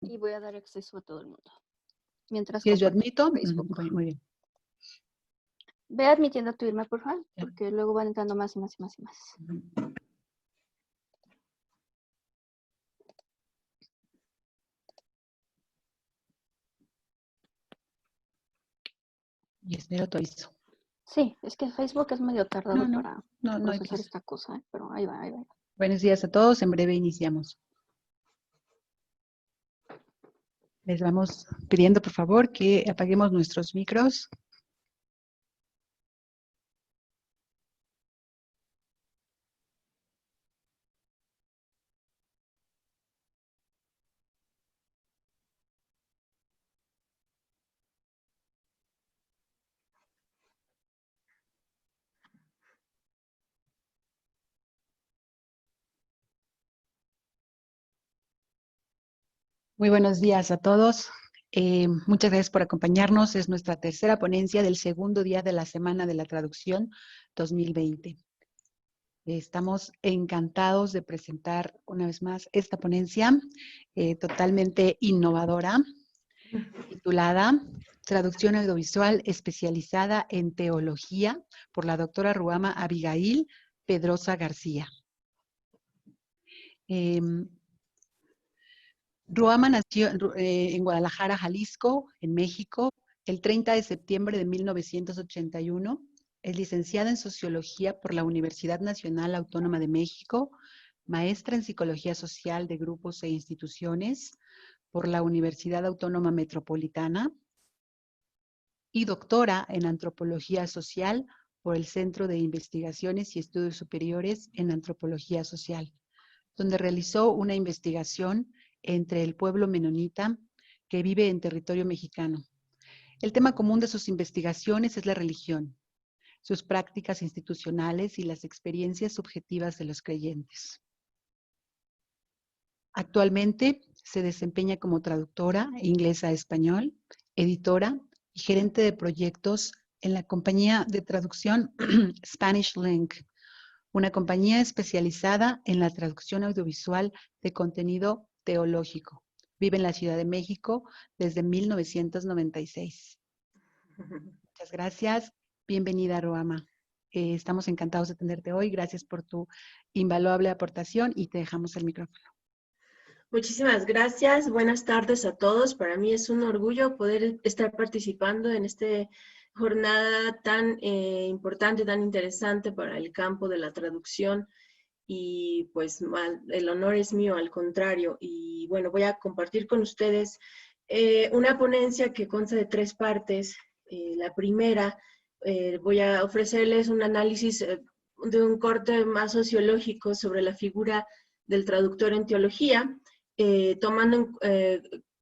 Y voy a dar acceso a todo el mundo. Mientras ¿Quieres yo comparto admito? Facebook. Muy bien. Ve admitiendo tu Irma, por favor, porque luego van entrando más y más y más y más. Y espero tu aviso. Sí, es que Facebook es medio tardado para no hay procesar prisa. esta cosa, ¿eh? Pero ahí va, ahí va. Buenos días a todos, en breve iniciamos. Les vamos pidiendo, por favor, que apaguemos nuestros micros. Muy buenos días a todos. Muchas gracias por acompañarnos. Es nuestra tercera ponencia del segundo día de la Semana de la Traducción 2020. Estamos encantados de presentar una vez más esta ponencia totalmente innovadora, titulada Traducción audiovisual especializada en teología por la doctora Ruama Abigail Pedrosa García. Ruama nació en Guadalajara, Jalisco, en México, el 30 de septiembre de 1981. Es licenciada en Sociología por la Universidad Nacional Autónoma de México, maestra en Psicología Social de Grupos e Instituciones por la Universidad Autónoma Metropolitana y doctora en Antropología Social por el Centro de Investigaciones y Estudios Superiores en Antropología Social, donde realizó una investigación entre el pueblo menonita que vive en territorio mexicano. El tema común de sus investigaciones es la religión, sus prácticas institucionales y las experiencias subjetivas de los creyentes. Actualmente se desempeña como traductora inglesa a español, editora y gerente de proyectos en la compañía de traducción Spanish Link, una compañía especializada en la traducción audiovisual de contenido teológico. Vive en la Ciudad de México desde 1996. Muchas gracias. Bienvenida, Ruama. Estamos encantados de tenerte hoy. Gracias por tu invaluable aportación y te dejamos el micrófono. Muchísimas gracias. Buenas tardes a todos. Para mí es un orgullo poder estar participando en esta jornada tan importante, tan interesante para el campo de la traducción. Y pues el honor es mío, al contrario. Y bueno, voy a compartir con ustedes una ponencia que consta de 3 partes. La primera, voy a ofrecerles un análisis de un corte más sociológico sobre la figura del traductor en teología,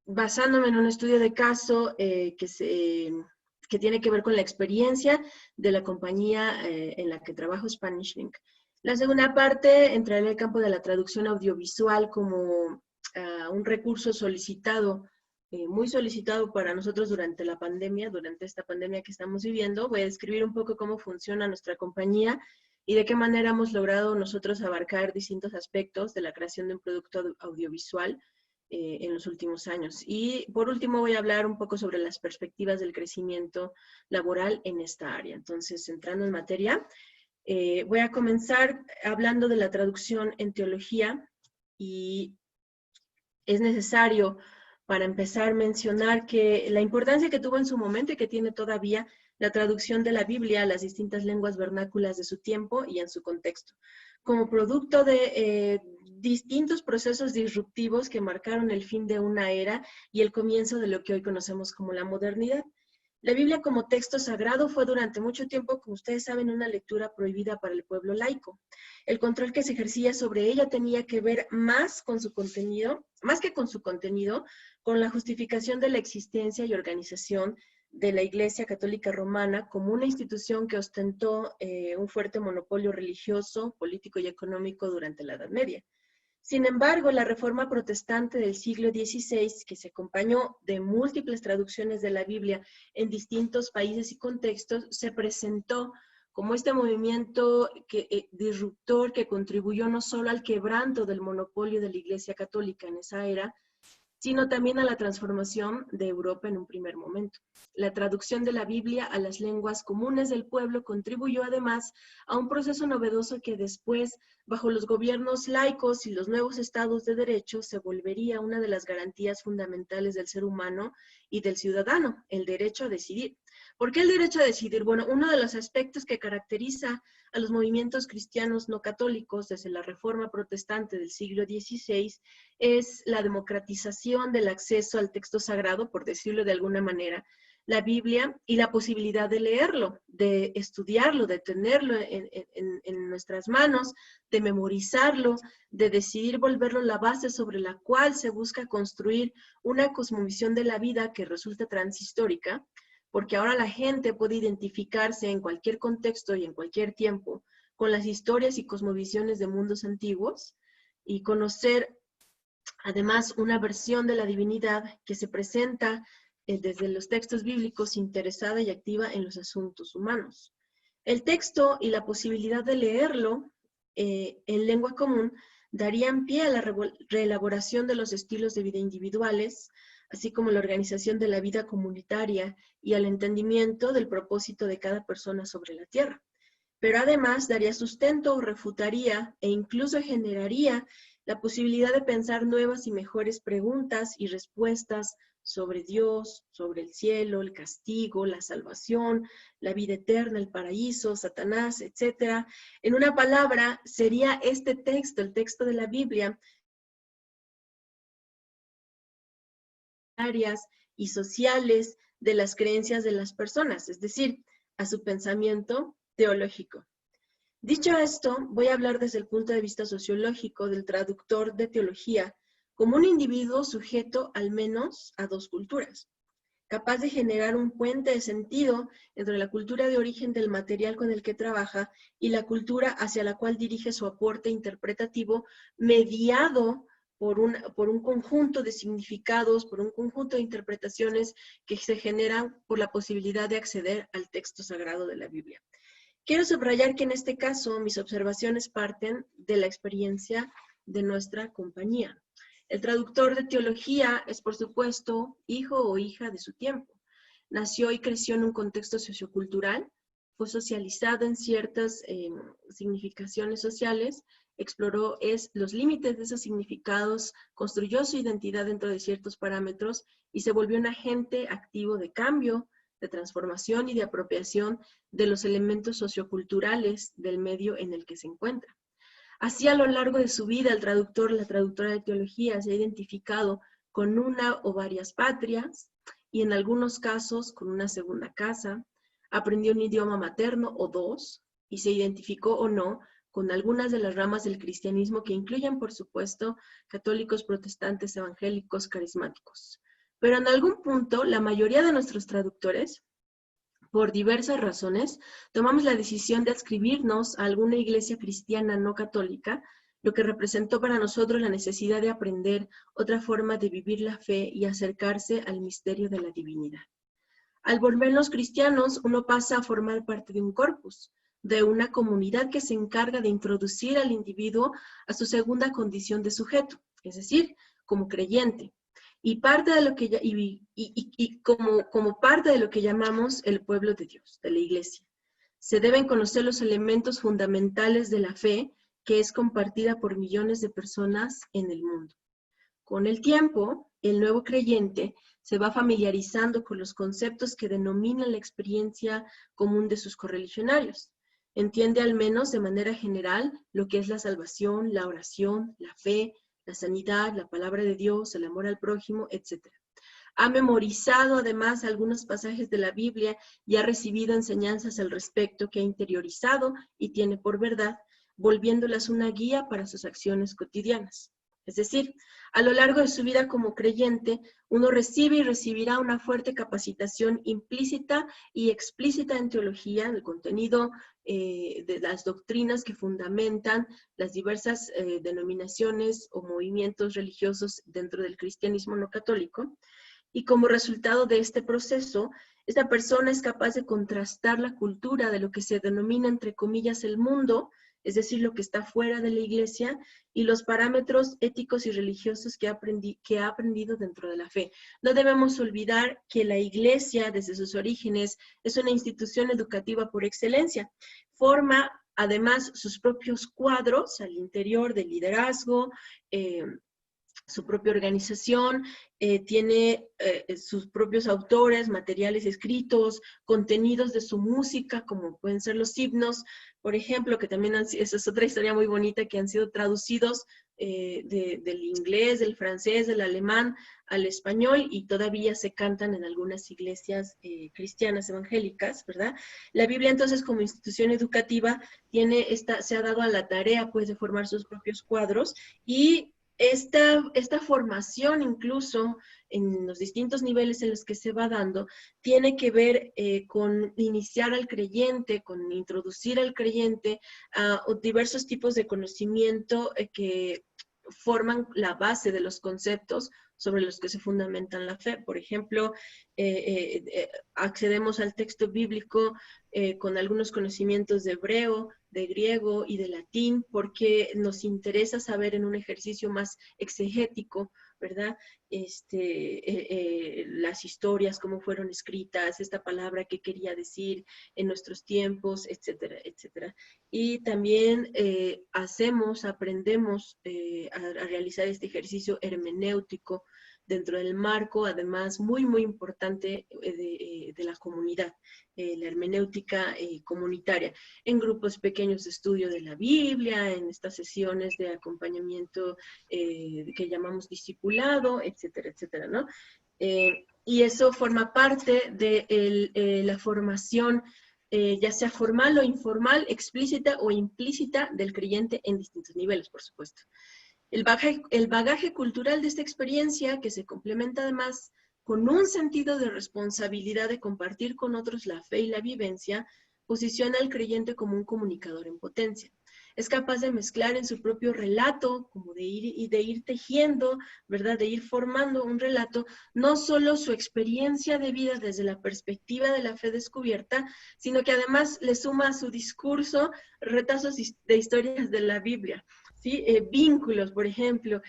basándome en un estudio de caso que tiene que ver con la experiencia de la compañía en la que trabajo, Spanish Link. La segunda parte entrará en el campo de la traducción audiovisual como un recurso solicitado, muy solicitado para nosotros durante la pandemia, durante esta pandemia que estamos viviendo. Voy a describir un poco cómo funciona nuestra compañía y de qué manera hemos logrado nosotros abarcar distintos aspectos de la creación de un producto audiovisual en los últimos años. Y por último voy a hablar un poco sobre las perspectivas del crecimiento laboral en esta área. Entonces, entrando en materia, voy a comenzar hablando de la traducción en teología y es necesario para empezar mencionar que la importancia que tuvo en su momento y que tiene todavía la traducción de la Biblia a las distintas lenguas vernáculas de su tiempo y en su contexto, como producto de distintos procesos disruptivos que marcaron el fin de una era y el comienzo de lo que hoy conocemos como la modernidad. La Biblia como texto sagrado fue durante mucho tiempo, como ustedes saben, una lectura prohibida para el pueblo laico. El control que se ejercía sobre ella tenía que ver más con su contenido, más que con su contenido, con la justificación de la existencia y organización de la Iglesia Católica Romana como una institución que ostentó un fuerte monopolio religioso, político y económico durante la Edad Media. Sin embargo, la Reforma Protestante del siglo XVI, que se acompañó de múltiples traducciones de la Biblia en distintos países y contextos, se presentó como este movimiento disruptor que contribuyó no solo al quebranto del monopolio de la Iglesia Católica en esa era, sino también a la transformación de Europa en un primer momento. La traducción de la Biblia a las lenguas comunes del pueblo contribuyó además a un proceso novedoso que después, bajo los gobiernos laicos y los nuevos estados de derecho, se volvería una de las garantías fundamentales del ser humano y del ciudadano, el derecho a decidir. ¿Por qué el derecho a decidir? Bueno, uno de los aspectos que caracteriza a los movimientos cristianos no católicos desde la Reforma Protestante del siglo XVI es la democratización del acceso al texto sagrado, por decirlo de alguna manera, la Biblia, y la posibilidad de leerlo, de estudiarlo, de tenerlo en nuestras manos, de memorizarlo, de decidir volverlo la base sobre la cual se busca construir una cosmovisión de la vida que resulta transhistórica, porque ahora la gente puede identificarse en cualquier contexto y en cualquier tiempo con las historias y cosmovisiones de mundos antiguos y conocer además una versión de la divinidad que se presenta desde los textos bíblicos interesada y activa en los asuntos humanos. El texto y la posibilidad de leerlo en lengua común darían pie a la reelaboración de los estilos de vida individuales, así como la organización de la vida comunitaria y al entendimiento del propósito de cada persona sobre la tierra. Pero además daría sustento o refutaría e incluso generaría la posibilidad de pensar nuevas y mejores preguntas y respuestas sobre Dios, sobre el cielo, el castigo, la salvación, la vida eterna, el paraíso, Satanás, etc. En una palabra, sería este texto, el texto de la Biblia, áreas y sociales de las creencias de las personas, es decir, a su pensamiento teológico. Dicho esto, voy a hablar desde el punto de vista sociológico del traductor de teología como un individuo sujeto al menos a dos culturas, capaz de generar un puente de sentido entre la cultura de origen del material con el que trabaja y la cultura hacia la cual dirige su aporte interpretativo, mediado por un conjunto de significados, por un conjunto de interpretaciones que se generan por la posibilidad de acceder al texto sagrado de la Biblia. Quiero subrayar que en este caso mis observaciones parten de la experiencia de nuestra compañía. El traductor de teología es, por supuesto, hijo o hija de su tiempo. Nació y creció en un contexto sociocultural, fue socializado en ciertas significaciones sociales, exploró los límites de esos significados, construyó su identidad dentro de ciertos parámetros y se volvió un agente activo de cambio, de transformación y de apropiación de los elementos socioculturales del medio en el que se encuentra. Así, a lo largo de su vida, el traductor, la traductora de teología se ha identificado con una o varias patrias y en algunos casos con una segunda casa, aprendió un idioma materno o dos y se identificó o no con algunas de las ramas del cristianismo que incluyen, por supuesto, católicos, protestantes, evangélicos, carismáticos. Pero en algún punto, la mayoría de nuestros traductores, por diversas razones, tomamos la decisión de adscribirnos a alguna iglesia cristiana no católica, lo que representó para nosotros la necesidad de aprender otra forma de vivir la fe y acercarse al misterio de la divinidad. Al volvernos cristianos, uno pasa a formar parte de un corpus, de una comunidad que se encarga de introducir al individuo a su segunda condición de sujeto, es decir, como creyente. Y parte de lo que como parte de lo que llamamos el pueblo de Dios, de la iglesia. Se deben conocer los elementos fundamentales de la fe que es compartida por millones de personas en el mundo. Con el tiempo, el nuevo creyente se va familiarizando con los conceptos que denominan la experiencia común de sus correligionarios. Entiende al menos de manera general lo que es la salvación, la oración, la fe, la sanidad, la palabra de Dios, el amor al prójimo, etc. Ha memorizado además algunos pasajes de la Biblia y ha recibido enseñanzas al respecto que ha interiorizado y tiene por verdad, volviéndolas una guía para sus acciones cotidianas. Es decir, a lo largo de su vida como creyente, uno recibe y recibirá una fuerte capacitación implícita y explícita en teología, en el contenido de las doctrinas que fundamentan las diversas denominaciones o movimientos religiosos dentro del cristianismo no católico. Y como resultado de este proceso, esta persona es capaz de contrastar la cultura de lo que se denomina, entre comillas, el mundo, es decir, lo que está fuera de la iglesia, y los parámetros éticos y religiosos que ha aprendido dentro de la fe. No debemos olvidar que la iglesia, desde sus orígenes, es una institución educativa por excelencia. Forma además sus propios cuadros al interior del liderazgo, su propia organización, tiene sus propios autores, materiales escritos, contenidos de su música, como pueden ser los himnos, por ejemplo, que también esa es otra historia muy bonita, que han sido traducidos del inglés, del francés, del alemán al español, y todavía se cantan en algunas iglesias cristianas evangélicas, ¿verdad? La Biblia, entonces, como institución educativa, se ha dado a la tarea, pues, de formar sus propios cuadros, y esta formación, incluso en los distintos niveles en los que se va dando, tiene que ver con iniciar al creyente, con introducir al creyente a diversos tipos de conocimiento que forman la base de los conceptos sobre los que se fundamentan la fe. Por ejemplo, accedemos al texto bíblico con algunos conocimientos de hebreo, de griego y de latín, porque nos interesa saber en un ejercicio más exegético, ¿verdad? Las historias, cómo fueron escritas, esta palabra qué quería decir en nuestros tiempos, etcétera, etcétera. Y también aprendemos a realizar este ejercicio hermenéutico dentro del marco, además, muy, muy importante de la comunidad, la hermenéutica comunitaria, en grupos pequeños de estudio de la Biblia, en estas sesiones de acompañamiento que llamamos discipulado, etcétera, etcétera, ¿no? Y eso forma parte de la formación, ya sea formal o informal, explícita o implícita del creyente en distintos niveles, por supuesto. El bagaje cultural de esta experiencia, que se complementa además con un sentido de responsabilidad de compartir con otros la fe y la vivencia, posiciona al creyente como un comunicador en potencia. Es capaz de mezclar en su propio relato, como de ir tejiendo, ¿verdad? De ir formando un relato, no solo su experiencia de vida desde la perspectiva de la fe descubierta, sino que además le suma a su discurso retazos de historias de la Biblia. ¿Sí? Vínculos, por ejemplo,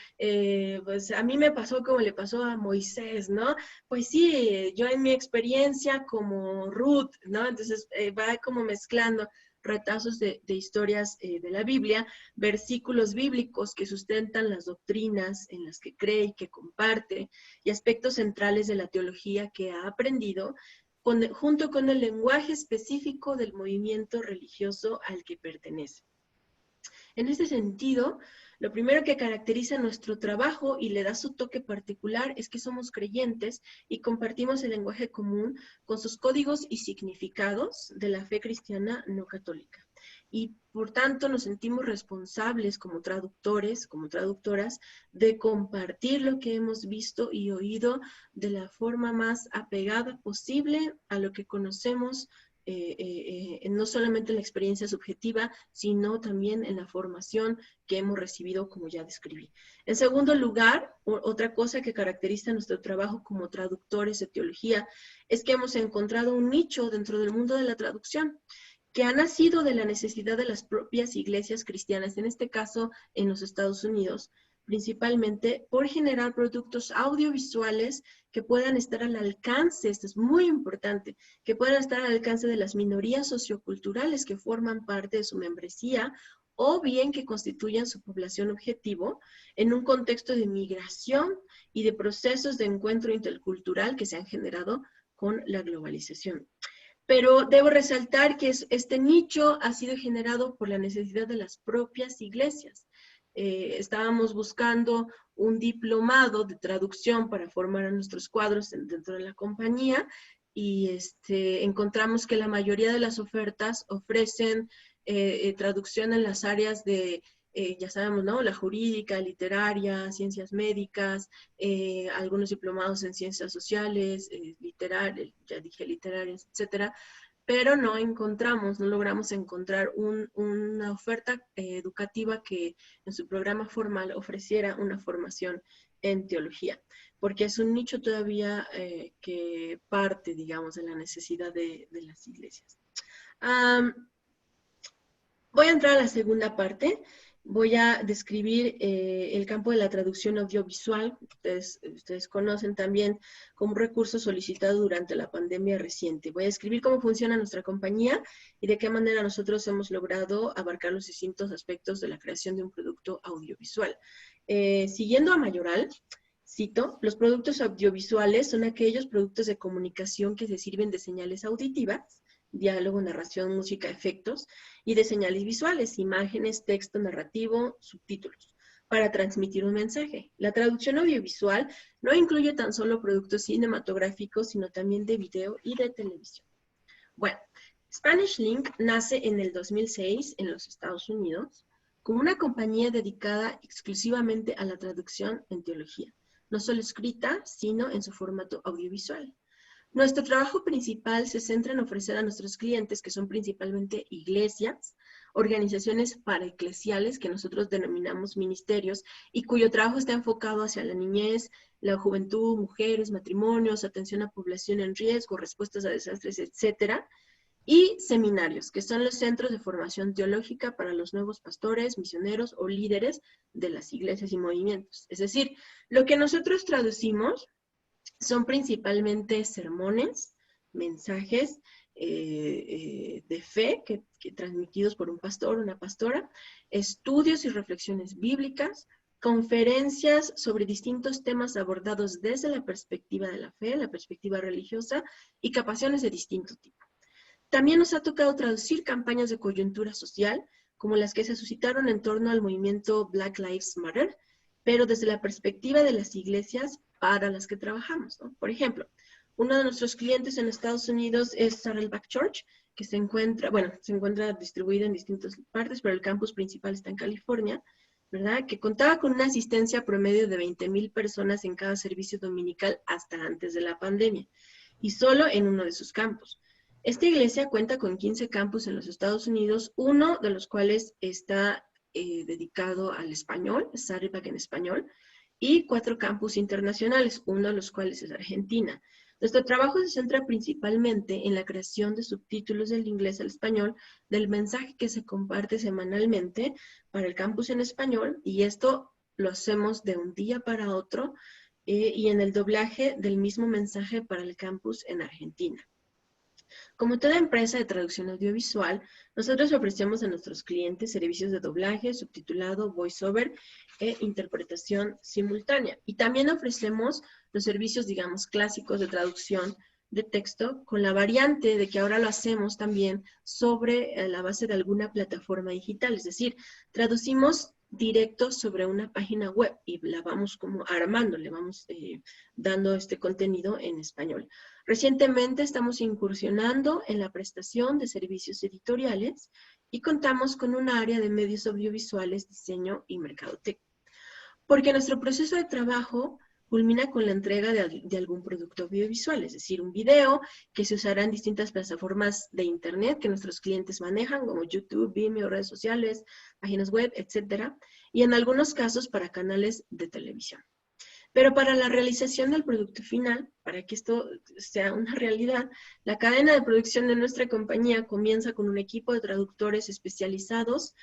pues a mí me pasó como le pasó a Moisés, ¿no? Pues sí, yo en mi experiencia como Ruth, ¿no? Entonces va como mezclando retazos de historias de la Biblia, versículos bíblicos que sustentan las doctrinas en las que cree y que comparte, y aspectos centrales de la teología que ha aprendido, junto con el lenguaje específico del movimiento religioso al que pertenece. En ese sentido, lo primero que caracteriza nuestro trabajo y le da su toque particular es que somos creyentes y compartimos el lenguaje común con sus códigos y significados de la fe cristiana no católica. Y por tanto nos sentimos responsables como traductores, como traductoras, de compartir lo que hemos visto y oído de la forma más apegada posible a lo que conocemos, no solamente en la experiencia subjetiva, sino también en la formación que hemos recibido, como ya describí. En segundo lugar, otra cosa que caracteriza nuestro trabajo como traductores de teología es que hemos encontrado un nicho dentro del mundo de la traducción que ha nacido de la necesidad de las propias iglesias cristianas, en este caso en los Estados Unidos, principalmente por generar productos audiovisuales que puedan estar al alcance, esto es muy importante, que puedan estar al alcance de las minorías socioculturales que forman parte de su membresía, o bien que constituyan su población objetivo en un contexto de migración y de procesos de encuentro intercultural que se han generado con la globalización. Pero debo resaltar que este nicho ha sido generado por la necesidad de las propias iglesias. Estábamos buscando un diplomado de traducción para formar a nuestros cuadros dentro de la compañía, y encontramos que la mayoría de las ofertas ofrecen traducción en las áreas de, ya sabemos, ¿no? La jurídica, literaria, ciencias médicas, algunos diplomados en ciencias sociales, ya dije literarias, etcétera. Pero no logramos encontrar una oferta educativa que en su programa formal ofreciera una formación en teología, porque es un nicho todavía que parte, digamos, de la necesidad de las iglesias. Voy a entrar a la segunda parte. Voy a describir el campo de la traducción audiovisual. Ustedes conocen también como recurso solicitado durante la pandemia reciente. Voy a describir cómo funciona nuestra compañía y de qué manera nosotros hemos logrado abarcar los distintos aspectos de la creación de un producto audiovisual. Siguiendo a Mayoral, cito, los productos audiovisuales son aquellos productos de comunicación que se sirven de señales auditivas, diálogo, narración, música, efectos, y de señales visuales, imágenes, texto, narrativo, subtítulos, para transmitir un mensaje. La traducción audiovisual no incluye tan solo productos cinematográficos, sino también de video y de televisión. Bueno, Spanish Link nace en el 2006 en los Estados Unidos como una compañía dedicada exclusivamente a la traducción en teología, no solo escrita, sino en su formato audiovisual. Nuestro trabajo principal se centra en ofrecer a nuestros clientes, que son principalmente iglesias, organizaciones paraeclesiales, que nosotros denominamos ministerios, y cuyo trabajo está enfocado hacia la niñez, la juventud, mujeres, matrimonios, atención a población en riesgo, respuestas a desastres, etcétera, y seminarios, que son los centros de formación teológica para los nuevos pastores, misioneros o líderes de las iglesias y movimientos. Es decir, lo que nosotros traducimos son principalmente sermones, mensajes de fe que transmitidos por un pastor o una pastora, estudios y reflexiones bíblicas, conferencias sobre distintos temas abordados desde la perspectiva de la fe, la perspectiva religiosa, y capacitaciones de distinto tipo. También nos ha tocado traducir campañas de coyuntura social, como las que se suscitaron en torno al movimiento Black Lives Matter, pero desde la perspectiva de las iglesias para las que trabajamos, ¿no? Por ejemplo, uno de nuestros clientes en Estados Unidos es Saddleback Church, que se encuentra distribuido en distintas partes, pero el campus principal está en California, ¿verdad? Que contaba con una asistencia promedio de 20,000 personas en cada servicio dominical hasta antes de la pandemia, y solo en uno de sus campus. Esta iglesia cuenta con 15 campus en los Estados Unidos, uno de los cuales está dedicado al español, Saddleback en español, y 4 campus internacionales, uno de los cuales es Argentina. Nuestro trabajo se centra principalmente en la creación de subtítulos del inglés al español del mensaje que se comparte semanalmente para el campus en español, y esto lo hacemos de un día para otro, y en el doblaje del mismo mensaje para el campus en Argentina. Como toda empresa de traducción audiovisual, nosotros ofrecemos a nuestros clientes servicios de doblaje, subtitulado, voiceover e interpretación simultánea. Y también ofrecemos los servicios, digamos, clásicos de traducción de texto, con la variante de que ahora lo hacemos también sobre la base de alguna plataforma digital. Es decir, traducimos directo sobre una página web y la vamos como armando, le vamos dando este contenido en español. Recientemente estamos incursionando en la prestación de servicios editoriales y contamos con un área de medios audiovisuales, diseño y mercadotecnia. Porque nuestro proceso de trabajo culmina con la entrega de algún producto audiovisual, es decir, un video que se usará en distintas plataformas de internet que nuestros clientes manejan, como YouTube, Vimeo, redes sociales, páginas web, etc. Y en algunos casos para canales de televisión. Pero para la realización del producto final, para que esto sea una realidad, la cadena de producción de nuestra compañía comienza con un equipo de traductores especializados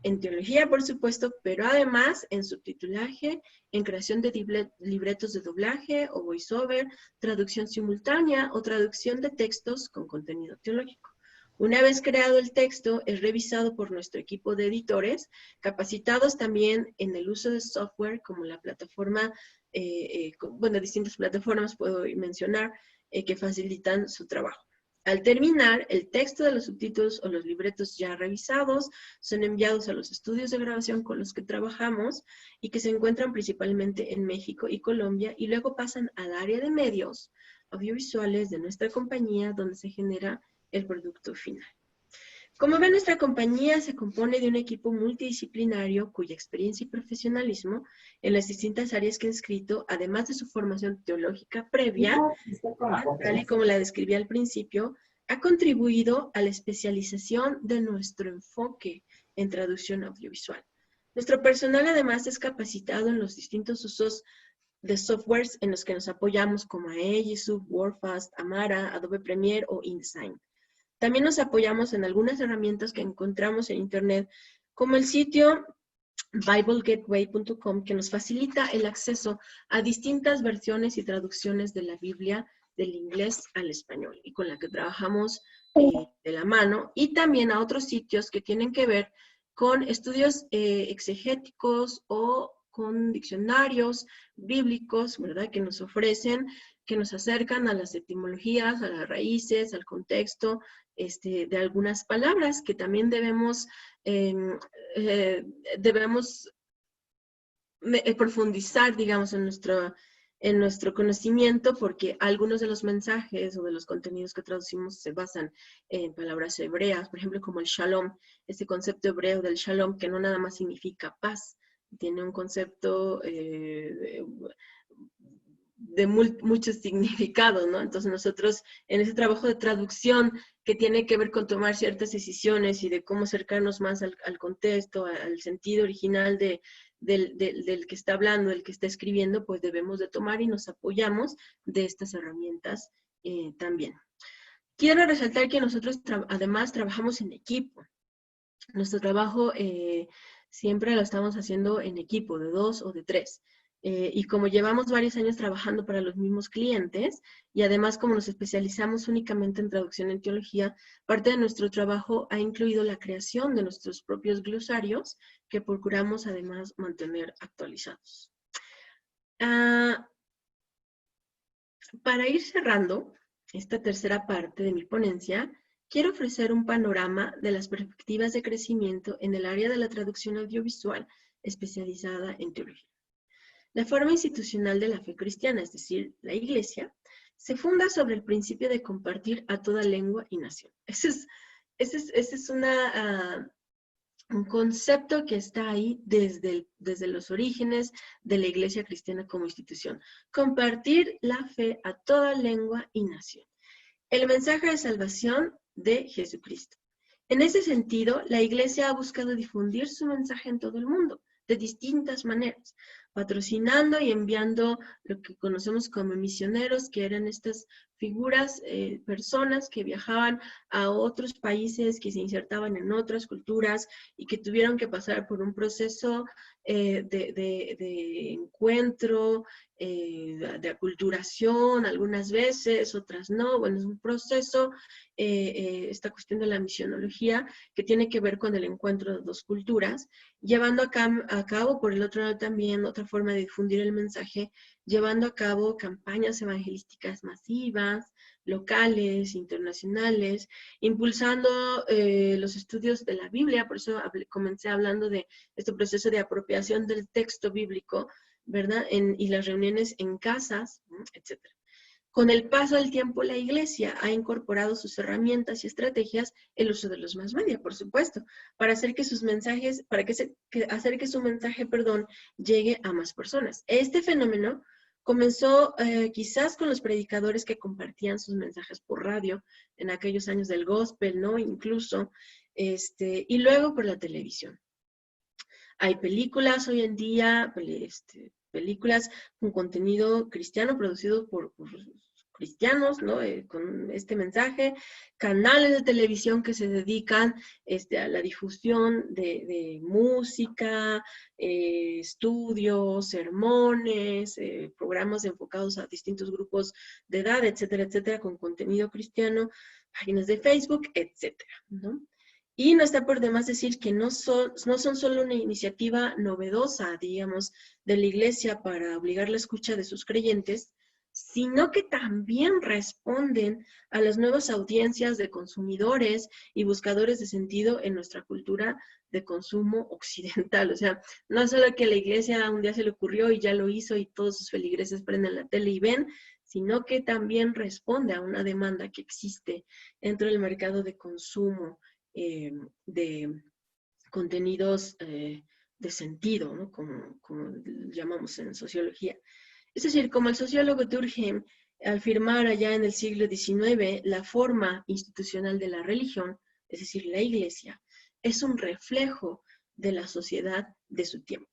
en teología, por supuesto, pero además en subtitulaje, en creación de libretos de doblaje o voiceover, traducción simultánea o traducción de textos con contenido teológico. Una vez creado el texto, es revisado por nuestro equipo de editores, capacitados también en el uso de software como la plataforma, distintas plataformas puedo mencionar, que facilitan su trabajo. Al terminar, el texto de los subtítulos o los libretos ya revisados son enviados a los estudios de grabación con los que trabajamos y que se encuentran principalmente en México y Colombia, y luego pasan al área de medios audiovisuales de nuestra compañía, donde se genera el producto final. Como ven, nuestra compañía se compone de un equipo multidisciplinario cuya experiencia y profesionalismo en las distintas áreas que he descrito, además de su formación teológica previa, tal y como la describí al principio, ha contribuido a la especialización de nuestro enfoque en traducción audiovisual. Nuestro personal además es capacitado en los distintos usos de softwares en los que nos apoyamos, como Aegis, WordFast, Amara, Adobe Premiere o InDesign. También nos apoyamos en algunas herramientas que encontramos en Internet, como el sitio BibleGateway.com, que nos facilita el acceso a distintas versiones y traducciones de la Biblia del inglés al español, y con la que trabajamos de la mano, y también a otros sitios que tienen que ver con estudios exegéticos o con diccionarios bíblicos, ¿verdad?, que nos ofrecen, que nos acercan a las etimologías, a las raíces, al contexto de algunas palabras que también debemos profundizar, digamos, en nuestro conocimiento, porque algunos de los mensajes o de los contenidos que traducimos se basan en palabras hebreas, por ejemplo, como el shalom, este concepto hebreo del shalom, que no nada más significa paz, tiene un concepto de muchos significados, ¿no? Entonces nosotros en ese trabajo de traducción que tiene que ver con tomar ciertas decisiones y de cómo acercarnos más al contexto, al sentido original del que está hablando, del que está escribiendo, pues debemos de tomar y nos apoyamos de estas herramientas también. Quiero resaltar que nosotros además trabajamos en equipo. Nuestro trabajo siempre lo estamos haciendo en equipo, de 2 o de 3. Y como llevamos varios años trabajando para los mismos clientes, y además como nos especializamos únicamente en traducción en teología, parte de nuestro trabajo ha incluido la creación de nuestros propios glosarios, que procuramos además mantener actualizados. Para ir cerrando esta tercera parte de mi ponencia, quiero ofrecer un panorama de las perspectivas de crecimiento en el área de la traducción audiovisual especializada en teología. La forma institucional de la fe cristiana, es decir, la Iglesia, se funda sobre el principio de compartir a toda lengua y nación. Ese es un concepto que está ahí desde los orígenes de la Iglesia cristiana como institución. Compartir la fe a toda lengua y nación. El mensaje de salvación de Jesucristo. En ese sentido, la Iglesia ha buscado difundir su mensaje en todo el mundo, de distintas maneras, patrocinando y enviando lo que conocemos como misioneros, que eran estas figuras, personas que viajaban a otros países, que se insertaban en otras culturas y que tuvieron que pasar por un proceso de encuentro, de aculturación, algunas veces, otras no. Bueno, es un proceso, esta cuestión de la misionología, que tiene que ver con el encuentro de dos culturas, llevando a cabo, por el otro lado también, otra forma de difundir el mensaje, llevando a cabo campañas evangelísticas masivas, locales, internacionales, impulsando los estudios de la Biblia. Por eso comencé hablando de este proceso de apropiación del texto bíblico, ¿verdad? Y las reuniones en casas, etc. Con el paso del tiempo, la Iglesia ha incorporado sus herramientas y estrategias, el uso de los más media, por supuesto, para hacer que sus mensajes, hacer que su mensaje, llegue a más personas. Este fenómeno comenzó quizás con los predicadores que compartían sus mensajes por radio en aquellos años del gospel, ¿no? Incluso, y luego por la televisión. Hay películas hoy en día, películas con contenido cristiano producido por cristianos, ¿no? Con este mensaje, canales de televisión que se dedican a la difusión de música, estudios, sermones, programas enfocados a distintos grupos de edad, etcétera, etcétera, con contenido cristiano, páginas de Facebook, etcétera, ¿no? Y no está por demás decir que no son solo una iniciativa novedosa, digamos, de la Iglesia para obligar la escucha de sus creyentes, sino que también responden a las nuevas audiencias de consumidores y buscadores de sentido en nuestra cultura de consumo occidental. O sea, no solo que la Iglesia un día se le ocurrió y ya lo hizo y todos sus feligreses prenden la tele y ven, sino que también responde a una demanda que existe dentro del mercado de consumo de contenidos de sentido, ¿no? Como llamamos en sociología. Es decir, como el sociólogo Durkheim, al afirmar allá en el siglo XIX, la forma institucional de la religión, es decir, la Iglesia, es un reflejo de la sociedad de su tiempo.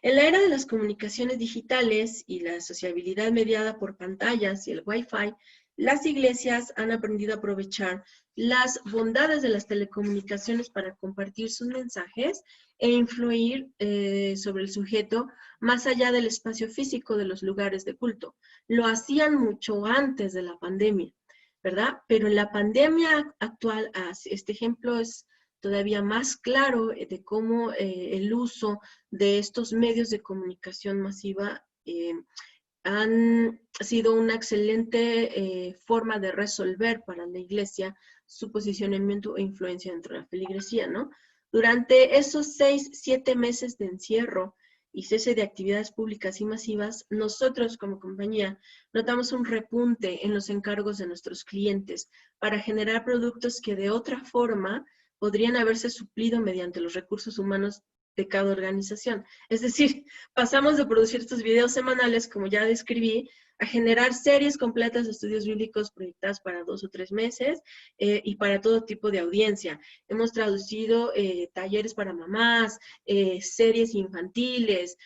En la era de las comunicaciones digitales y la sociabilidad mediada por pantallas y el Wi-Fi, las iglesias han aprendido a aprovechar las bondades de las telecomunicaciones para compartir sus mensajes e influir sobre el sujeto más allá del espacio físico de los lugares de culto. Lo hacían mucho antes de la pandemia, ¿verdad? Pero en la pandemia actual, este ejemplo es todavía más claro de cómo el uso de estos medios de comunicación masiva han sido una excelente forma de resolver para la iglesia su posicionamiento e influencia dentro de la feligresía, ¿no? Durante esos 6, 7 meses de encierro y cese de actividades públicas y masivas, nosotros como compañía notamos un repunte en los encargos de nuestros clientes para generar productos que de otra forma podrían haberse suplido mediante los recursos humanos de cada organización. Es decir, pasamos de producir estos videos semanales, como ya describí, a generar series completas de estudios bíblicos proyectadas para 2 o 3 meses y para todo tipo de audiencia. Hemos traducido talleres para mamás, series infantiles,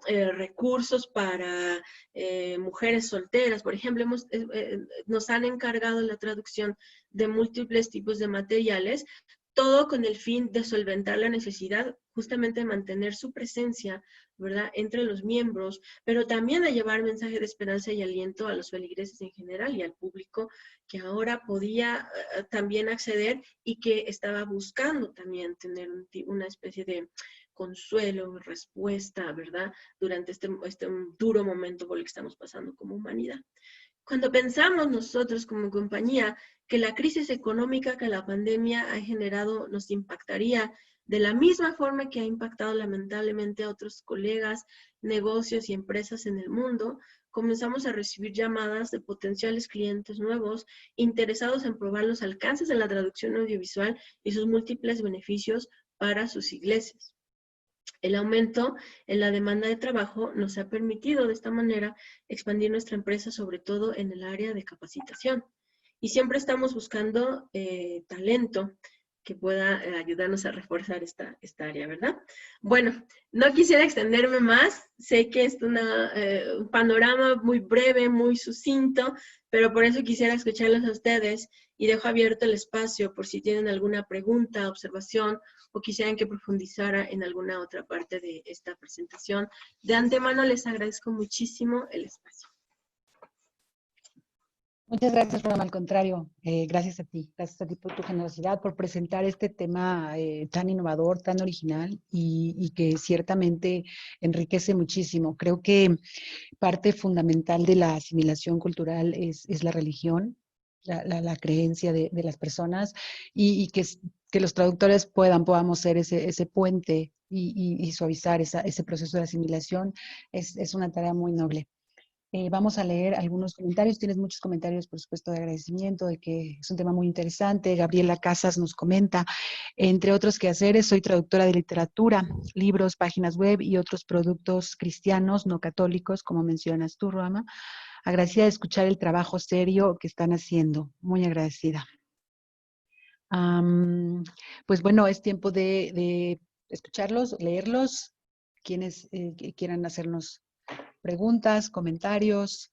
recursos para mujeres solteras. Por ejemplo, nos han encargado la traducción de múltiples tipos de materiales, todo con el fin de solventar la necesidad justamente de mantener su presencia, ¿verdad?, entre los miembros, pero también de llevar mensaje de esperanza y aliento a los feligreses en general y al público que ahora podía también acceder y que estaba buscando también tener una especie de consuelo, respuesta, ¿verdad?, durante este duro momento por el que estamos pasando como humanidad. Cuando pensamos nosotros como compañía que la crisis económica que la pandemia ha generado nos impactaría de la misma forma que ha impactado lamentablemente a otros colegas, negocios y empresas en el mundo, comenzamos a recibir llamadas de potenciales clientes nuevos interesados en probar los alcances de la traducción audiovisual y sus múltiples beneficios para sus iglesias. El aumento en la demanda de trabajo nos ha permitido de esta manera expandir nuestra empresa, sobre todo en el área de capacitación. Y siempre estamos buscando talento que pueda ayudarnos a reforzar esta área, ¿verdad? Bueno, no quisiera extenderme más. Sé que es un panorama muy breve, muy sucinto, pero por eso quisiera escucharlos a ustedes y dejo abierto el espacio por si tienen alguna pregunta, observación o quisieran que profundizara en alguna otra parte de esta presentación. De antemano les agradezco muchísimo el espacio. Muchas gracias, Roma. Al contrario, gracias a ti por tu generosidad, por presentar este tema tan innovador, tan original y que ciertamente enriquece muchísimo. Creo que parte fundamental de la asimilación cultural es la religión, la creencia de las personas y que los traductores podamos ser ese puente y suavizar ese proceso de asimilación es una tarea muy noble. Vamos a leer algunos comentarios. Tienes muchos comentarios, por supuesto, de agradecimiento, de que es un tema muy interesante. Gabriela Casas nos comenta, entre otros quehaceres, soy traductora de literatura, libros, páginas web y otros productos cristianos, no católicos, como mencionas tú, Roma. Agradecida de escuchar el trabajo serio que están haciendo. Muy agradecida. Pues bueno, es tiempo de escucharlos, leerlos. Quienes quieran hacernos preguntas, comentarios.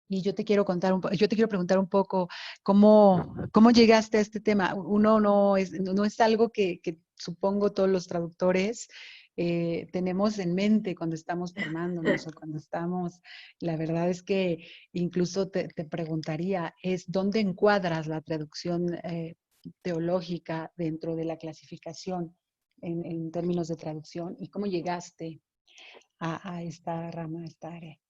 Y yo te quiero preguntar un poco cómo llegaste a este tema. Uno no es algo que supongo todos los traductores tenemos en mente cuando estamos formándonos o cuando estamos. La verdad es que incluso te preguntaría, ¿dónde encuadras la traducción teológica dentro de la clasificación en términos de traducción? ¿Y cómo llegaste a esta rama, a esta área?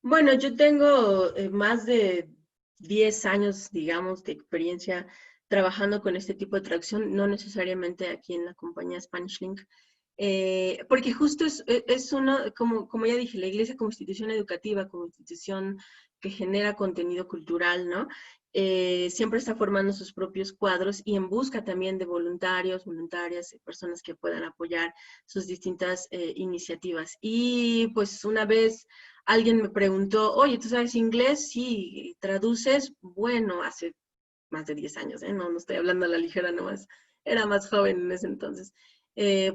Bueno, yo tengo más de 10 años, digamos, de experiencia trabajando con este tipo de traducción, no necesariamente aquí en la compañía SpanishLink, porque justo es una, como ya dije, la iglesia como institución educativa, como institución que genera contenido cultural, ¿no? Siempre está formando sus propios cuadros y en busca también de voluntarios, voluntarias, personas que puedan apoyar sus distintas iniciativas. Y pues una vez alguien me preguntó, oye, ¿tú sabes inglés? Sí, ¿traduces? Bueno, hace más de 10 años, no estoy hablando a la ligera nomás, era más joven en ese entonces.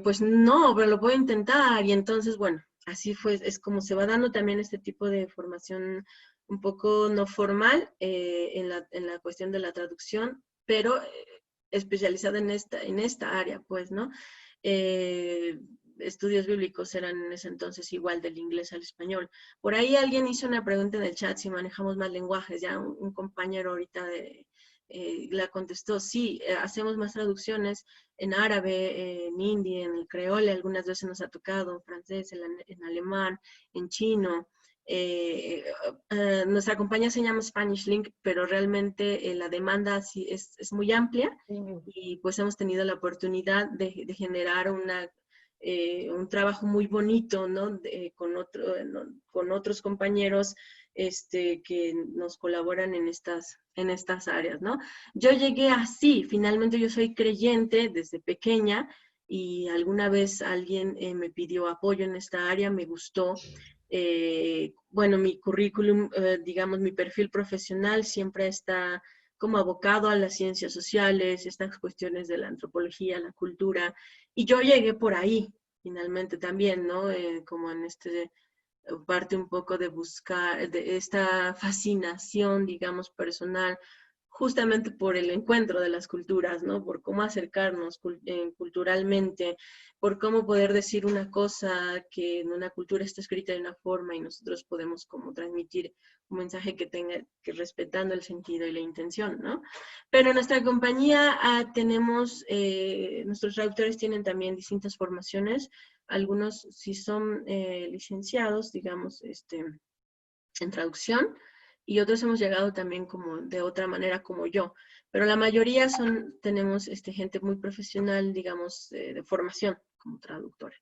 Pues no, pero lo puedo intentar. Y entonces, bueno, así fue, es como se va dando también este tipo de formación un poco no formal en la cuestión de la traducción, pero especializada en esta área, pues, ¿no? Estudios bíblicos eran en ese entonces igual del inglés al español. Por ahí alguien hizo una pregunta en el chat si manejamos más lenguajes, ya un compañero ahorita la contestó, sí, hacemos más traducciones en árabe, en hindi, en el creole, algunas veces nos ha tocado, en francés, en alemán, en chino. Nuestra compañía se llama Spanish Link, pero realmente la demanda sí es muy amplia y pues hemos tenido la oportunidad de generar un trabajo muy bonito, ¿no? Con otros compañeros que nos colaboran en estas áreas, ¿no? Yo llegué así, finalmente yo soy creyente desde pequeña y alguna vez alguien me pidió apoyo en esta área, me gustó. Bueno, mi currículum, digamos, mi perfil profesional siempre está como abocado a las ciencias sociales, estas cuestiones de la antropología, la cultura, y yo llegué por ahí, finalmente también, ¿no? Como en parte un poco de buscar, de esta fascinación, digamos, personal, justamente por el encuentro de las culturas, ¿no? Por cómo acercarnos culturalmente, por cómo poder decir una cosa que en una cultura está escrita de una forma y nosotros podemos como transmitir un mensaje que tenga, que respetando el sentido y la intención, ¿no? Pero en nuestra compañía tenemos, nuestros traductores tienen también distintas formaciones, algunos sí son licenciados, digamos, en traducción, y otros hemos llegado también como de otra manera como yo, pero la mayoría tenemos gente muy profesional, digamos, de formación como traductora.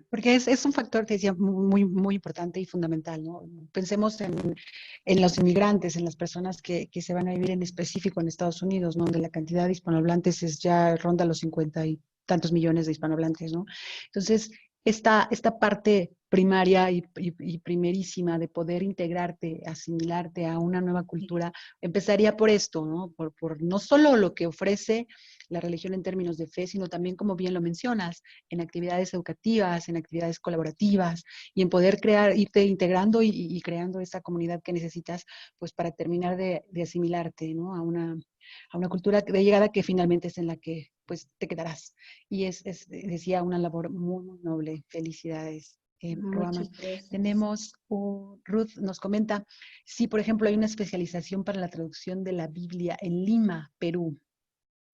Porque es un factor, te decía, muy importante y fundamental, ¿no? Pensemos en los inmigrantes, en las personas que se van a vivir en específico en Estados Unidos, ¿no? Donde la cantidad de hispanohablantes ya ronda los 50 y tantos millones de hispanohablantes, ¿no? Entonces, esta parte primaria y primerísima de poder integrarte, asimilarte a una nueva cultura, empezaría por esto, ¿no? Por no solo lo que ofrece la religión en términos de fe, sino también, como bien lo mencionas, en actividades educativas, en actividades colaborativas y en poder irte integrando y creando esa comunidad que necesitas, pues, para terminar de asimilarte, ¿no? A una cultura de llegada que finalmente es en la que, pues, te quedarás. Y decía, una labor muy noble. Felicidades. Ruama. Muchas gracias. Tenemos, Ruth nos comenta, sí, por ejemplo, hay una especialización para la traducción de la Biblia en Lima, Perú.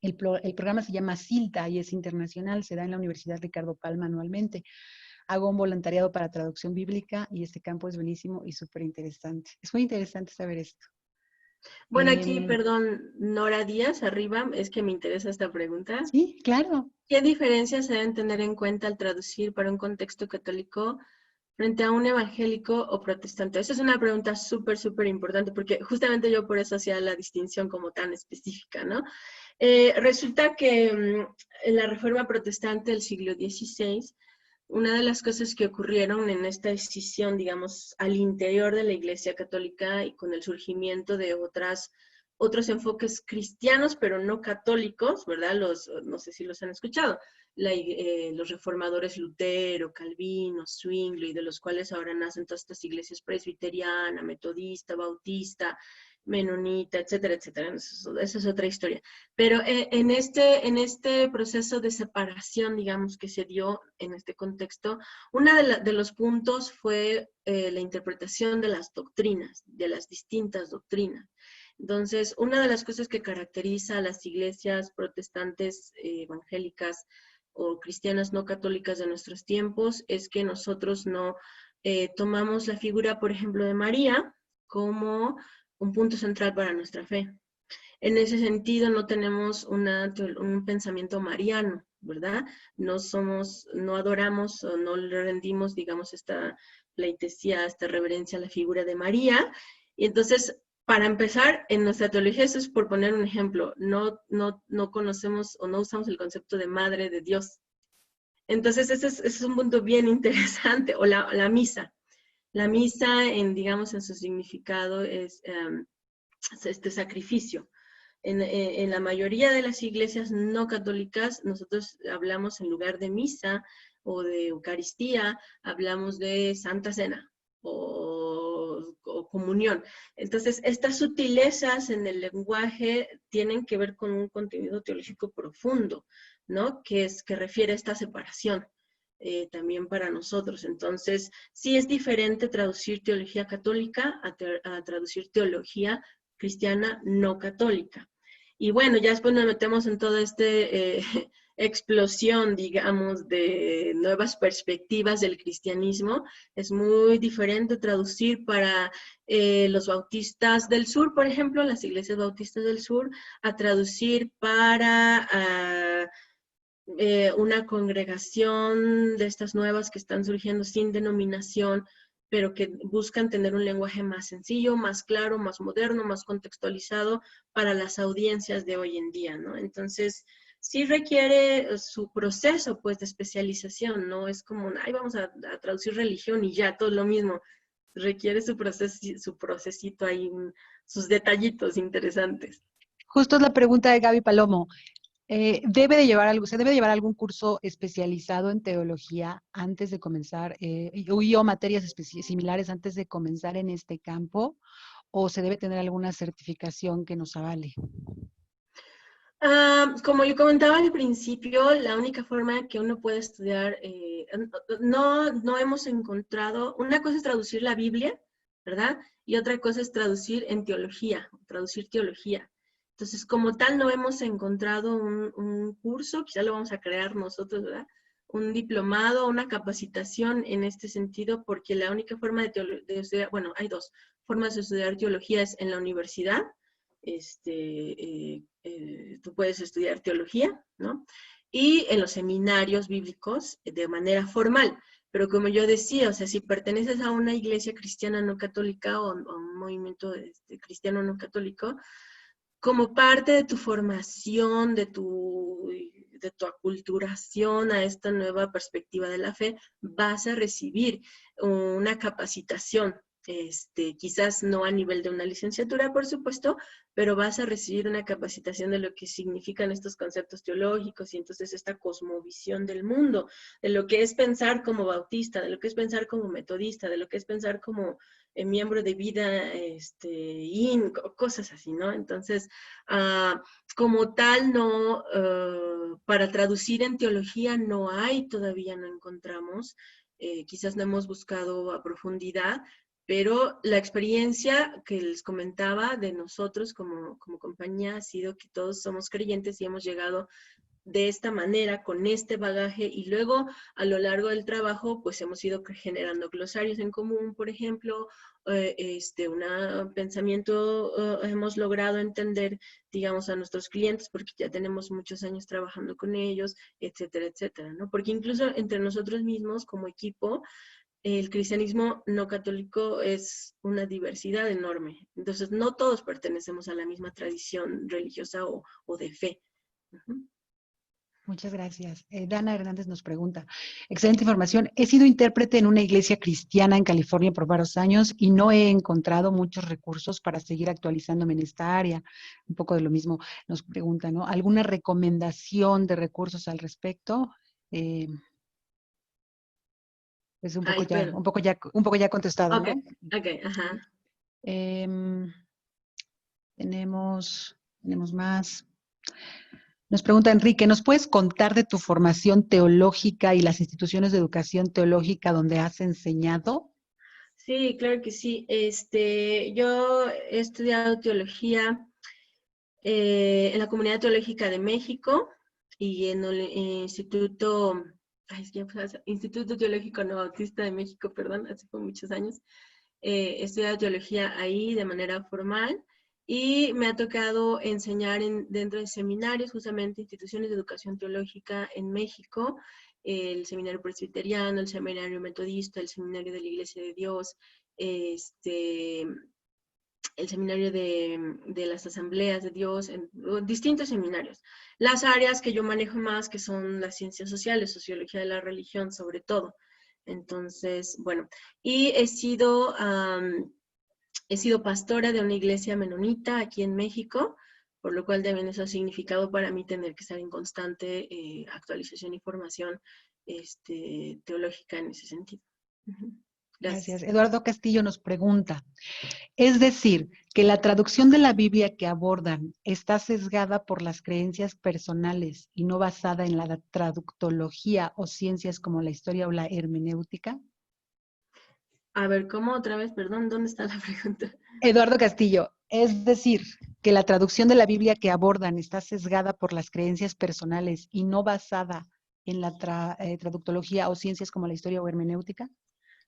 El programa se llama CILTA y es internacional, se da en la Universidad Ricardo Palma anualmente. Hago un voluntariado para traducción bíblica y este campo es buenísimo y súper interesante. Es muy interesante saber esto. Bueno, aquí, perdón, Nora Díaz, arriba, es que me interesa esta pregunta. Sí, claro. ¿Qué diferencias se deben tener en cuenta al traducir para un contexto católico frente a un evangélico o protestante? Esa es una pregunta súper importante, porque justamente yo por eso hacía la distinción como tan específica, ¿no? Resulta que en la Reforma Protestante del siglo XVI, una de las cosas que ocurrieron en esta decisión, digamos, al interior de la Iglesia Católica y con el surgimiento de otros enfoques cristianos, pero no católicos, ¿verdad? No sé si los han escuchado, los reformadores Lutero, Calvino, Zwingli, de los cuales ahora nacen todas estas iglesias presbiteriana, metodista, bautista, menonita, etcétera, etcétera. Esa es otra historia. Pero en este proceso de separación, digamos, que se dio en este contexto, uno de los puntos fue la interpretación de las doctrinas, de las distintas doctrinas. Entonces, una de las cosas que caracteriza a las iglesias protestantes evangélicas o cristianas no católicas de nuestros tiempos es que nosotros no tomamos la figura, por ejemplo, de María como un punto central para nuestra fe. En ese sentido, no tenemos un pensamiento mariano, ¿verdad? No adoramos o no le rendimos, digamos, esta pleitesía, esta reverencia a la figura de María. Y entonces, para empezar, en nuestra teología, eso es por poner un ejemplo, no conocemos o no usamos el concepto de madre de Dios. Entonces, ese es un punto bien interesante. O la misa. La misa, digamos, en su significado es este sacrificio. En la mayoría de las iglesias no católicas, nosotros hablamos en lugar de misa o de Eucaristía, hablamos de Santa Cena o comunión. Entonces, estas sutilezas en el lenguaje tienen que ver con un contenido teológico profundo, ¿no? Que refiere a esta separación. También para nosotros. Entonces, sí es diferente traducir teología católica a traducir teología cristiana no católica. Y bueno, ya después nos metemos en toda esta explosión, digamos, de nuevas perspectivas del cristianismo. Es muy diferente traducir para los bautistas del sur, por ejemplo, las iglesias bautistas del sur, a traducir para una congregación de estas nuevas que están surgiendo sin denominación, pero que buscan tener un lenguaje más sencillo, más claro, más moderno, más contextualizado para las audiencias de hoy en día, ¿no? Entonces, sí requiere su proceso, pues, de especialización, ¿no? Es como, ay, vamos a traducir religión y ya, todo lo mismo. Requiere su procesito ahí, sus detallitos interesantes. Justo es la pregunta de Gaby Palomo. ¿Se debe de llevar algún curso especializado en teología antes de comenzar, o materias similares antes de comenzar en este campo? ¿O se debe tener alguna certificación que nos avale? Como yo comentaba al principio, la única forma que uno puede estudiar, no hemos encontrado, una cosa es traducir la Biblia, ¿verdad? Y otra cosa es traducir en teología, traducir teología. Entonces, como tal, no hemos encontrado un curso, quizá lo vamos a crear nosotros, ¿verdad? Un diplomado, una capacitación en este sentido, porque la única forma de estudiar, bueno, hay dos formas de estudiar teología, es en la universidad. Tú puedes estudiar teología, ¿no? Y en los seminarios bíblicos de manera formal. Pero como yo decía, o sea, si perteneces a una iglesia cristiana no católica o a un movimiento cristiano no católico, como parte de tu formación, de tu aculturación a esta nueva perspectiva de la fe, vas a recibir una capacitación. Quizás no a nivel de una licenciatura, por supuesto, pero vas a recibir una capacitación de lo que significan estos conceptos teológicos y entonces esta cosmovisión del mundo, de lo que es pensar como bautista, de lo que es pensar como metodista, de lo que es pensar como miembro de vida, cosas así, ¿no? Entonces, como tal, no, para traducir en teología no hay, todavía no encontramos, quizás no hemos buscado a profundidad, pero la experiencia que les comentaba de nosotros como compañía ha sido que todos somos creyentes y hemos llegado de esta manera, con este bagaje, y luego a lo largo del trabajo, pues hemos ido generando glosarios en común, por ejemplo, un pensamiento, hemos logrado entender, digamos, a nuestros clientes, porque ya tenemos muchos años trabajando con ellos, etcétera, etcétera, ¿no? Porque incluso entre nosotros mismos, como equipo, el cristianismo no católico es una diversidad enorme. Entonces, no todos pertenecemos a la misma tradición religiosa o de fe. Uh-huh. Muchas gracias. Dana Hernández nos pregunta, excelente información. He sido intérprete en una iglesia cristiana en California por varios años y no he encontrado muchos recursos para seguir actualizándome en esta área. Un poco de lo mismo nos pregunta, ¿no? ¿Alguna recomendación de recursos al respecto? Es un poco ya contestado, okay. ¿no? Ok, ajá. Tenemos más. Nos pregunta Enrique, ¿nos puedes contar de tu formación teológica y las instituciones de educación teológica donde has enseñado? Sí, claro que sí. Yo he estudiado teología en la Comunidad Teológica de México y en el Instituto Teológico No Bautista de México, perdón, hace muchos años. He estudiado teología ahí de manera formal y me ha tocado enseñar dentro de seminarios, justamente instituciones de educación teológica en México, el seminario presbiteriano, el seminario metodista, el seminario de la Iglesia de Dios, el seminario de las asambleas de Dios, en distintos seminarios. Las áreas que yo manejo más, que son las ciencias sociales, sociología de la religión sobre todo. Entonces, bueno, y he sido pastora de una iglesia menonita aquí en México por lo cual también eso ha significado para mí tener que estar en constante actualización y formación teológica en ese sentido. Ujú. Gracias. Eduardo Castillo nos pregunta, es decir, que la traducción de la Biblia que abordan está sesgada por las creencias personales y no basada en la traductología o ciencias como la historia o la hermenéutica. A ver, ¿cómo otra vez? Perdón, ¿dónde está la pregunta? Eduardo Castillo, es decir, que la traducción de la Biblia que abordan está sesgada por las creencias personales y no basada en la traductología o ciencias como la historia o hermenéutica.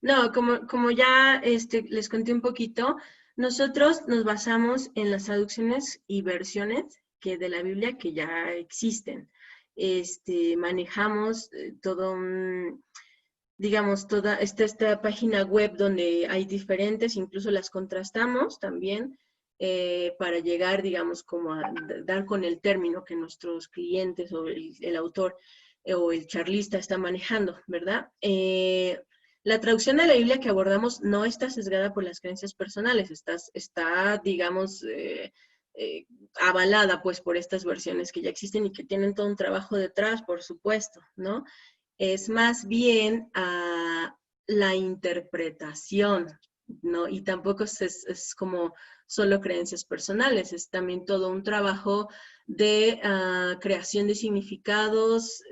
No, como ya les conté un poquito, nosotros nos basamos en las traducciones y versiones de la Biblia que ya existen. Manejamos todo un, digamos, toda esta página web donde hay diferentes, incluso las contrastamos también para llegar, digamos, como a dar con el término que nuestros clientes o el autor o el charlista está manejando, ¿verdad? La traducción de la Biblia que abordamos no está sesgada por las creencias personales, está digamos, avalada pues por estas versiones que ya existen y que tienen todo un trabajo detrás, por supuesto, ¿no? Es más bien la interpretación, ¿no? Y tampoco es como solo creencias personales, es también todo un trabajo de creación de significados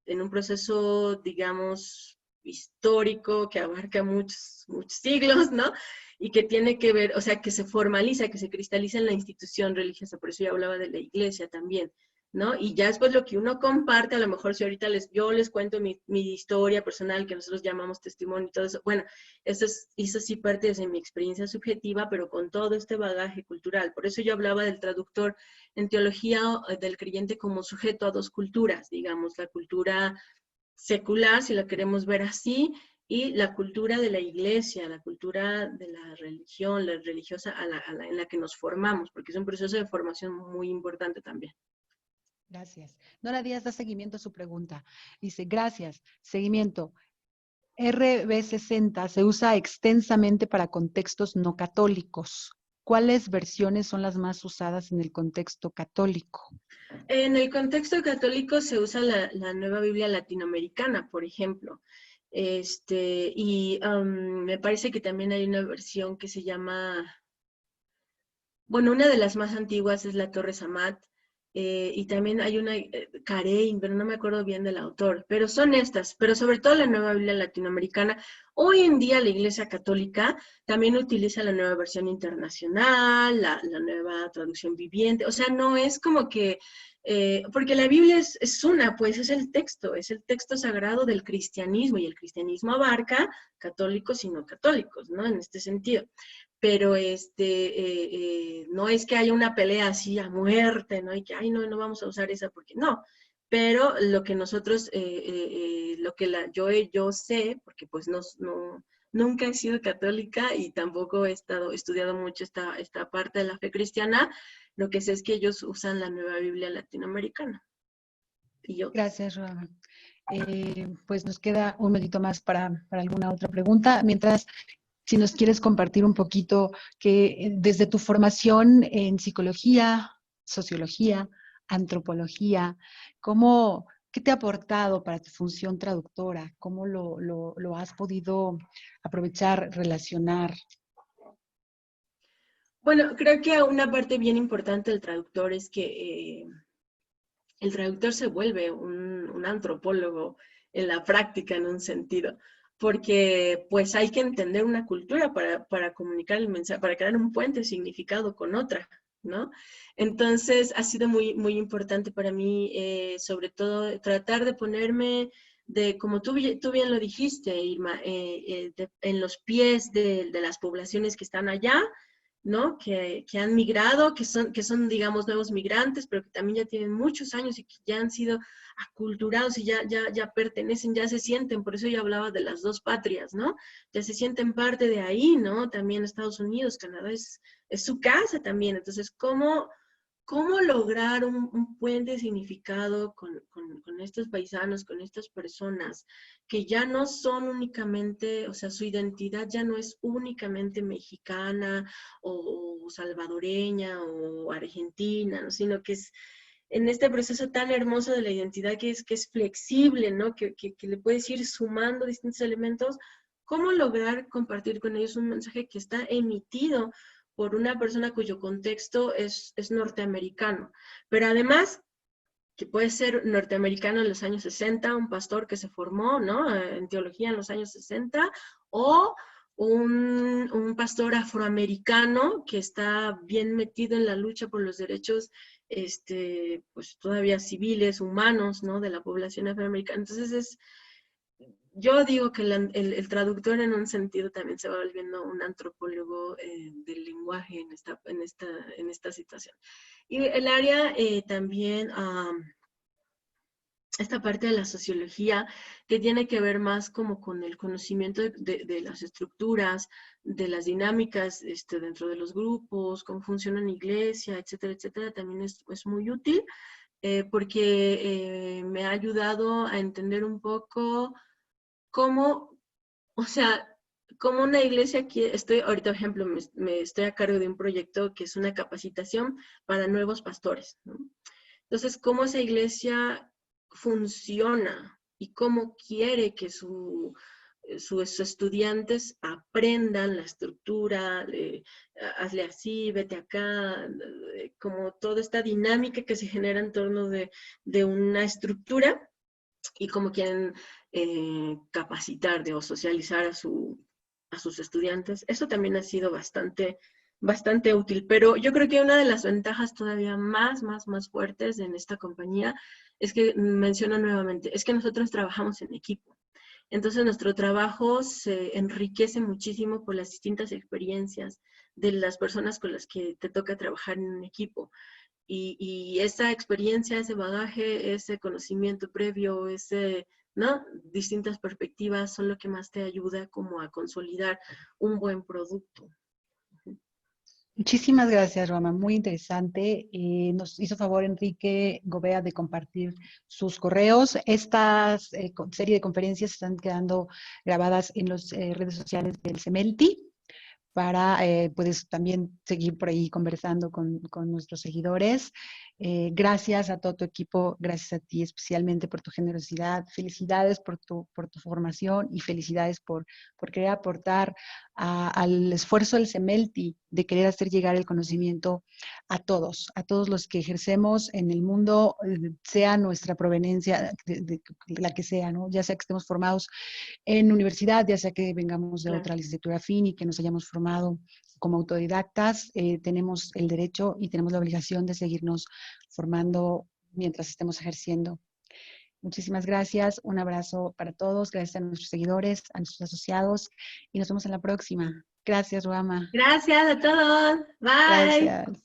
en un proceso, digamos, histórico que abarca muchos siglos, ¿no? Y que tiene que ver, o sea, que se formaliza, que se cristaliza en la institución religiosa, por eso yo hablaba de la iglesia también, ¿no? Y ya después lo que uno comparte, a lo mejor si ahorita yo les cuento mi historia personal, que nosotros llamamos testimonio y todo eso, bueno, eso sí parte desde mi experiencia subjetiva, pero con todo este bagaje cultural. Por eso yo hablaba del traductor en teología, del creyente como sujeto a dos culturas, digamos, la cultura secular, si la queremos ver así, y la cultura de la iglesia, la cultura de la religión, la religiosa en la que nos formamos, porque es un proceso de formación muy importante también. Gracias. Nora Díaz da seguimiento a su pregunta. Dice, gracias. Seguimiento. RB60 se usa extensamente para contextos no católicos. ¿Cuáles versiones son las más usadas en el contexto católico? En el contexto católico se usa la Nueva Biblia Latinoamericana, por ejemplo. Me parece que también hay una versión que se llama, bueno, una de las más antiguas es la Torre Samat, y también hay una Carein, pero no me acuerdo bien del autor, pero son estas, pero sobre todo la Nueva Biblia Latinoamericana. Hoy en día la Iglesia Católica también utiliza la nueva versión internacional, la nueva traducción viviente, o sea, no es como que, porque la Biblia es una, pues es el texto sagrado del cristianismo, y el cristianismo abarca católicos y no católicos, ¿no? En este sentido. Pero no es que haya una pelea así a muerte, ¿no? Y que, ay, no vamos a usar esa porque no. Pero lo que nosotros, lo que yo sé, porque pues nunca he sido católica y tampoco he estudiado mucho esta parte de la fe cristiana, lo que sé es que ellos usan la Nueva Biblia Latinoamericana. Y yo. Gracias, Roa. Pues nos queda un minutito más para alguna otra pregunta. Mientras, si nos quieres compartir un poquito que desde tu formación en psicología, sociología, antropología, ¿qué te ha aportado para tu función traductora? ¿Cómo lo has podido aprovechar, relacionar? Bueno, creo que una parte bien importante del traductor es que el traductor se vuelve un antropólogo en la práctica, en un sentido, porque pues hay que entender una cultura para comunicar el mensaje, para crear un puente de significado con otra, ¿no? Entonces ha sido muy, muy importante para mí, sobre todo, tratar de ponerme como tú bien lo dijiste, Irma, en los pies de las poblaciones que están allá, ¿no? Que han migrado, que son, digamos, nuevos migrantes, pero que también ya tienen muchos años y que ya han sido aculturados y ya pertenecen, ya se sienten, por eso yo hablaba de las dos patrias, ¿no? Ya se sienten parte de ahí, ¿no? También Estados Unidos, Canadá es su casa también. Entonces, ¿cómo ¿cómo lograr un puente de significado con estos paisanos, con estas personas que ya no son únicamente, o sea, su identidad ya no es únicamente mexicana o salvadoreña o argentina, ¿no? Sino que es en este proceso tan hermoso de la identidad que es flexible, ¿no? Que le puedes ir sumando distintos elementos. ¿Cómo lograr compartir con ellos un mensaje que está emitido por una persona cuyo contexto es norteamericano? Pero además, que puede ser norteamericano en los años 60, un pastor que se formó, ¿no?, en teología en los años 60, o un pastor afroamericano que está bien metido en la lucha por los derechos, pues todavía civiles, humanos, ¿no?, de la población afroamericana. Entonces yo digo que el traductor en un sentido también se va volviendo un antropólogo del lenguaje en esta situación. Y el área también, esta parte de la sociología que tiene que ver más como con el conocimiento de las estructuras, de las dinámicas dentro de los grupos, cómo funciona una iglesia, etcétera, etcétera, también es muy útil porque me ha ayudado a entender un poco cómo, o sea, como una iglesia que ahorita, por ejemplo, me estoy a cargo de un proyecto que es una capacitación para nuevos pastores, ¿no? Entonces, cómo esa iglesia funciona y cómo quiere que sus estudiantes aprendan la estructura, hazle así, vete acá, como toda esta dinámica que se genera en torno de una estructura y cómo quieren capacitar o socializar a sus estudiantes. Eso también ha sido bastante útil, pero yo creo que una de las ventajas todavía más fuertes en esta compañía es que, menciono nuevamente, es que nosotros trabajamos en equipo. Entonces nuestro trabajo se enriquece muchísimo por las distintas experiencias de las personas con las que te toca trabajar en un equipo. Y esa experiencia, ese bagaje, ese conocimiento previo, ¿no?, distintas perspectivas son lo que más te ayuda como a consolidar un buen producto. Muchísimas gracias, Roma. Muy interesante. Nos hizo favor Enrique Gobea de compartir sus correos. Esta serie de conferencias están quedando grabadas en las redes sociales del CEMELTI para puedes también seguir por ahí conversando con nuestros seguidores. Gracias a todo tu equipo, gracias a ti especialmente por tu generosidad. Felicidades por tu formación y felicidades por querer aportar al esfuerzo del CEMELTI de querer hacer llegar el conocimiento a todos los que ejercemos en el mundo, sea nuestra proveniencia, de la que sea, ¿no? Ya sea que estemos formados en universidad, ya sea que vengamos de otra licenciatura afín y que nos hayamos formado como autodidactas, tenemos el derecho y tenemos la obligación de seguirnos formando mientras estemos ejerciendo. Muchísimas gracias, un abrazo para todos, gracias a nuestros seguidores, a nuestros asociados y nos vemos en la próxima. Gracias, Ruama. Gracias a todos. Bye. Gracias.